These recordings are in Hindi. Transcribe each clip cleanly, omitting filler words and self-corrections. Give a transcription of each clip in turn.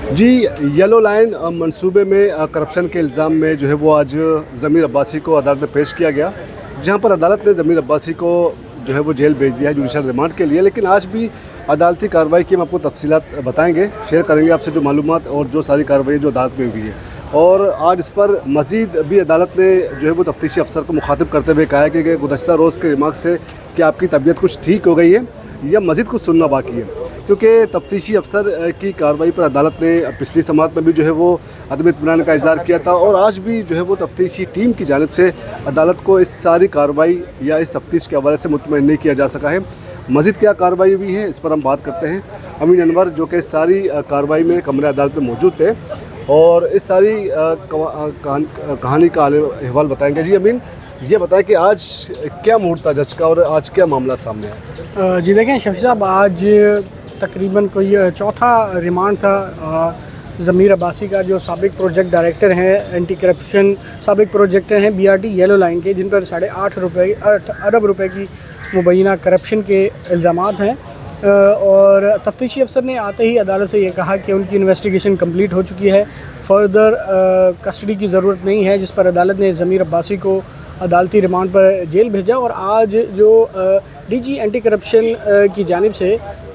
जी, येलो लाइन मंसूबे में करप्शन के इल्ज़ाम में जो है वो आज ज़मीर अब्बासी को अदालत में पेश किया गया, जहां पर अदालत ने ज़मीर अब्बासी को जो है वो जेल भेज दिया है जुडिशल रिमांड के लिए। लेकिन आज भी अदालती कार्रवाई की हम आपको तफसीलात बताएंगे, शेयर करेंगे आपसे जो मालूमात और जो सारी कार्रवाई जो अदालत में हुई है। और आज इस पर मज़ीद भी अदालत ने जो है वो तफ्तीशी अफसर को मुखातिब करते हुए कहा है कि गुज़श्ता रोज़ के रिमार्क से कि आपकी तबीयत कुछ ठीक हो गई है या मज़ीद कुछ सुनना बाकी है, क्योंकि तफ्तीशी अफसर की कार्रवाई पर अदालत ने पिछली समात में भी जो है वो अदम इत्मीनान का इज़हार किया था। और आज भी जो है वो तफ्तीशी टीम की जानिब से अदालत को इस सारी कार्रवाई या इस तफ्तीश के हवाले से मुतमईन नहीं किया जा सका है। मज़ीद क्या कार्रवाई हुई है इस पर हम बात करते हैं। अमीन अनवर जो कि सारी कार्रवाई में कमरे अदालत में मौजूद थे और इस सारी कहानी का अहवाल बताएंगे। जी अमीन, ये बताएं कि आज क्या मुहूर्त था जज का और आज क्या मामला सामने आया? जी देखें शफी साहब, आज तकरीबन कोई चौथा रिमांड था ज़मीर अब्बासी का, जो साबिक प्रोजेक्ट डायरेक्टर हैं, एंटी करप्शन साबिक प्रोजेक्टर हैं BRT येलो लाइन के, जिन पर 8.5 अरब रुपए की मुबैना करप्शन के इल्ज़ामात हैं। और तफ्तीशी अफसर ने आते ही अदालत से ये कहा कि उनकी इन्वेस्टिगेशन कंप्लीट हो चुकी है, फ़र्दर कस्टडी की ज़रूरत नहीं है, जिस पर अदालत ने ज़मीर अब्बासी को अदालती रिमांड पर जेल भेजा। और आज जो DG एंटी करप्शन की जानिब से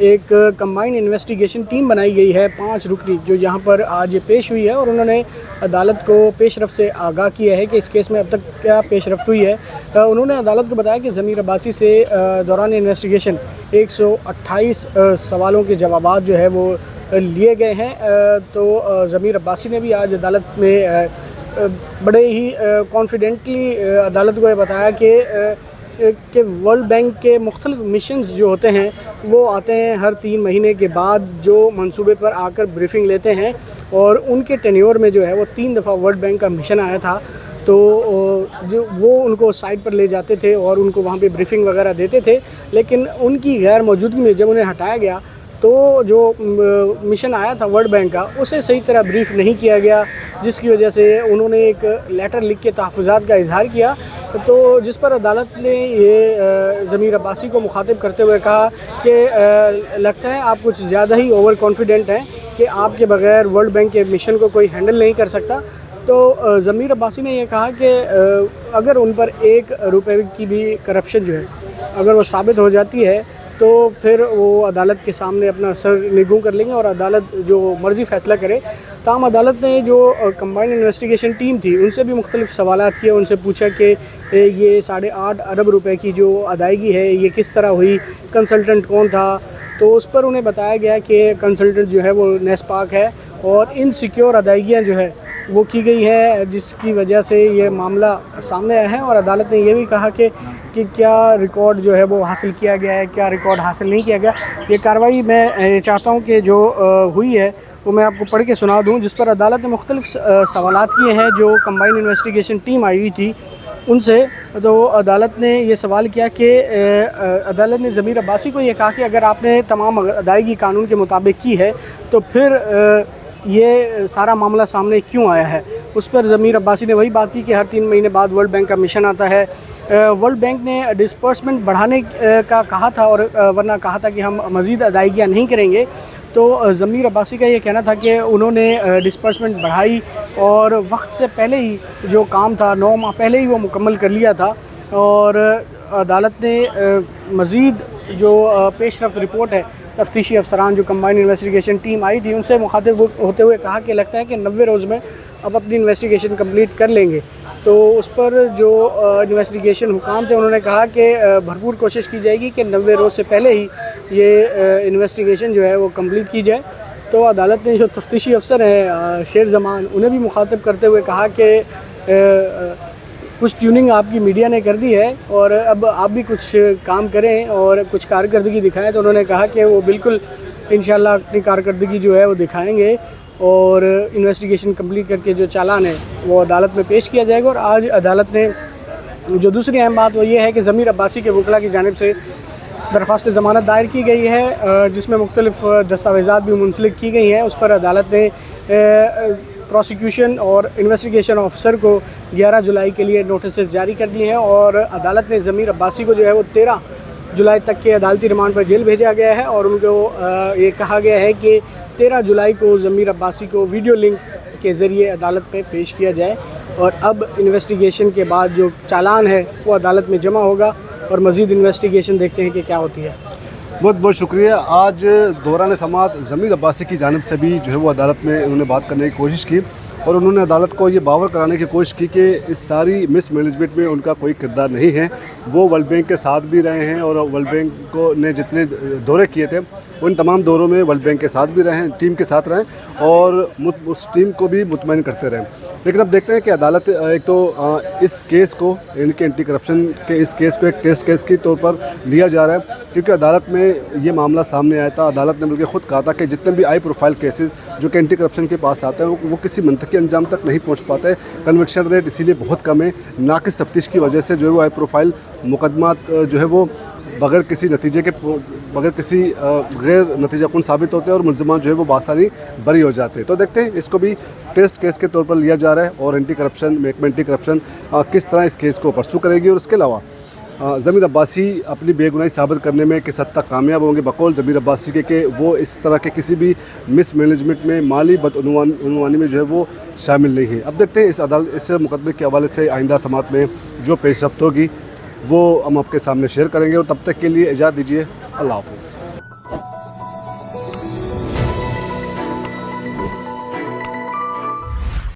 एक कंबाइंड इन्वेस्टिगेशन टीम बनाई गई है 5 रुकनी, जो यहाँ पर आज पेश हुई है। और उन्होंने अदालत को पेशरफ से आगाह किया है कि इस केस में अब तक क्या पेशरफ्त हुई है। उन्होंने अदालत को बताया कि ज़मीर अब्बासी से दौरान इन्वेस्टिगेशन 128 सवालों के जवाबात जो है वो लिए गए हैं। तो ज़मीर अब्बासी ने भी आज अदालत में बड़े ही कॉन्फिडेंटली अदालत को ये बताया कि वर्ल्ड बैंक के मुख्तलिफ मिशंस जो होते हैं वो आते हैं हर 3 महीने के बाद, जो मंसूबे पर आकर ब्रीफिंग लेते हैं। और उनके टेन्योर में जो है वो 3 दफ़ा वर्ल्ड बैंक का मिशन आया था, तो जो वो उनको साइट पर ले जाते थे और उनको वहाँ पे ब्रीफिंग वगैरह देते थे। लेकिन उनकी गैर मौजूदगी में जब उन्हें हटाया गया तो जो मिशन आया था वर्ल्ड बैंक का, उसे सही तरह ब्रीफ नहीं किया गया, जिसकी वजह से उन्होंने एक लेटर लिख के तहफ़्फ़ुज़ात का इजहार किया। तो जिस पर अदालत ने ये ज़मीर अब्बासी को मुखातिब करते हुए कहा कि लगता है आप कुछ ज़्यादा ही ओवर कॉन्फिडेंट हैं कि आपके बग़ैर वर्ल्ड बैंक के मिशन को कोई हैंडल नहीं कर सकता। तो ज़मीर अब्बासी ने यह कहा कि अगर उन पर 1 रुपये की भी करप्शन जो है अगर वो साबित हो जाती है तो फिर वो अदालत के सामने अपना सर निगू कर लेंगे और अदालत जो मर्ज़ी फ़ैसला करे। ताहम अदालत ने जो कंबाइंड इन्वेस्टिगेशन टीम थी उनसे भी मुख्तलिफ सवालात किए, उनसे पूछा कि ये 8.5 अरब रुपए की जो अदायगी है ये किस तरह हुई, कंसल्टेंट कौन था। तो उस पर उन्हें बताया गया कि कंसल्टेंट जो है वो नेस्पाक है और इनसिक्योर अदायगियाँ जो है वो की गई है, जिसकी वजह से ये मामला सामने आया है। और अदालत ने यह भी कहा कि क्या रिकॉर्ड जो है वो हासिल किया गया है, क्या रिकॉर्ड हासिल नहीं किया गया। ये कार्रवाई मैं चाहता हूँ कि जो हुई है वो मैं आपको पढ़ के सुना दूँ, जिस पर अदालत ने मुख्तलिफ सवालात किए हैं जो कंबाइंड इन्वेस्टिगेशन टीम आई हुई थी उनसे। तो अदालत ने ये सवाल किया कि अदालत ने ज़मीर अब्बासी को ये कहा कि अगर आपने तमाम अदायगी कानून के मुताबिक की है तो फिर ये सारा मामला सामने क्यों आया है। उस पर ज़मीर अब्बासी ने वही बात की कि हर 3 महीने बाद वर्ल्ड बैंक का मिशन आता है। वर्ल्ड बैंक ने डिस्पर्समेंट बढ़ाने का कहा था और वरना कहा था कि हम मज़ीद अदायगियाँ नहीं करेंगे। तो ज़मीर अब्बासी का ये कहना था कि उन्होंने डिस्पर्समेंट बढ़ाई और वक्त से पहले ही जो काम था 9 माह पहले ही वो मुकम्मल कर लिया था। और अदालत ने मज़ीद जो पेशरफ्त रिपोर्ट है तफ्तीशी अफसरान जो कंबाइंड इन्वेस्टिगेशन टीम आई थी उनसे मुखातिब होते हुए कहा कि लगता है कि 90 रोज़ में अब अपनी इन्वेस्टिगेशन कंप्लीट कर लेंगे। तो उस पर जो इन्वेस्टिगेशन हुकाम थे उन्होंने कहा कि भरपूर कोशिश की जाएगी कि 90 रोज़ से पहले ही ये इन्वेस्टिगेशन जो है वो कंप्लीट की जाए। तो अदालत ने जो तफ्तीशी अफसर हैं शेर ज़मान, उन्हें भी मुखातिब करते हुए कहा कि कुछ ट्यूनिंग आपकी मीडिया ने कर दी है और अब आप भी कुछ काम करें और कुछ कारकर्दगी दिखाएं। तो उन्होंने कहा कि वो बिल्कुल इंशाल्लाह अपनी कारकर्दगी जो है वो दिखाएंगे और इन्वेस्टिगेशन कंप्लीट करके जो चालान है वो अदालत में पेश किया जाएगा। और आज अदालत ने जो दूसरी अहम बात वो ये है कि ज़मीर अब्बासी के वकला की जानिब से दरख्वास्त ज़मानत दायर की गई है, जिसमें मुख्तलिफ दस्तावेज़ात भी मुंसलिक की गई हैं। उस पर अदालत ने प्रोसिक्यूशन और इन्वेस्टिगेशन ऑफिसर को 11 जुलाई के लिए नोटिस जारी कर दिए हैं। और अदालत ने ज़मीर अब्बासी को जो है वो 13 जुलाई तक के अदालती रिमांड पर जेल भेजा गया है और उनको ये कहा गया है कि 13 जुलाई को ज़मीर अब्बासी को वीडियो लिंक के ज़रिए अदालत में पेश किया जाए और अब इन्वेस्टिगेशन के बाद जो चालान है वो अदालत में जमा होगा और मज़ीद इन्वेस्टिगेशन देखते हैं कि क्या होती है। बहुत बहुत शुक्रिया। आज दौरान समाअत ज़मीर अब्बासी की जानिब से भी जो है वो अदालत में उन्होंने बात करने की कोशिश की और उन्होंने अदालत को ये बावर कराने की कोशिश की कि इस सारी मिसमैनेजमेंट में उनका कोई किरदार नहीं है। वो वर्ल्ड बैंक के साथ भी रहे हैं और वर्ल्ड बैंक को ने जितने दौरे किए थे उन तमाम दौरों में वर्ल्ड बैंक के साथ भी रहे, टीम के साथ रहें और उस टीम को भी मुतमईन करते रहें। लेकिन अब देखते हैं कि अदालत एक तो इस केस को इनके एंटी करप्शन के इस केस को एक टेस्ट केस के तौर पर लिया जा रहा है, क्योंकि अदालत में ये मामला सामने आया था। अदालत ने बल्कि ख़ुद कहा था कि जितने भी हाई प्रोफाइल केसेस जो कि एंटी करप्शन के पास आते हैं वो किसी मंतकी अंजाम तक नहीं पहुँच पाते। कन्विक्शन रेट इसीलिए बहुत कम है। नाक़िस तफ्तीश की वजह से जो है वो हाई प्रोफाइल मुकदमा जो है वो बगैर किसी नतीजे के बगैर किसी गैर नतीजाकुन साबित होते हैं और मुल्ज़िमान जो है वो बासानी बरी हो जाते हैं। तो देखते हैं इसको भी टेस्ट केस के तौर पर लिया जा रहा है और एंटी करप्शन महकमा एंटी करप्शन किस तरह इस केस को परसू करेगी और उसके अलावा ज़मीर अब्बासी अपनी बेगुनाही साबित करने में किस हद तक कामयाब होंगे बकौल ज़मीर अब्बासी के वो इस तरह के किसी भी मिस मैनेजमेंट में माली बदअनवानी में जो है वो शामिल नहीं है। अब देखते हैं इस मुकदमे के हवाले से आइंदा समाअत में जो पेशरफ्त होगी वो हम आपके सामने शेयर करेंगे और तब तक के लिए इजाज़त दीजिए। अल्लाह हाफ़िज़।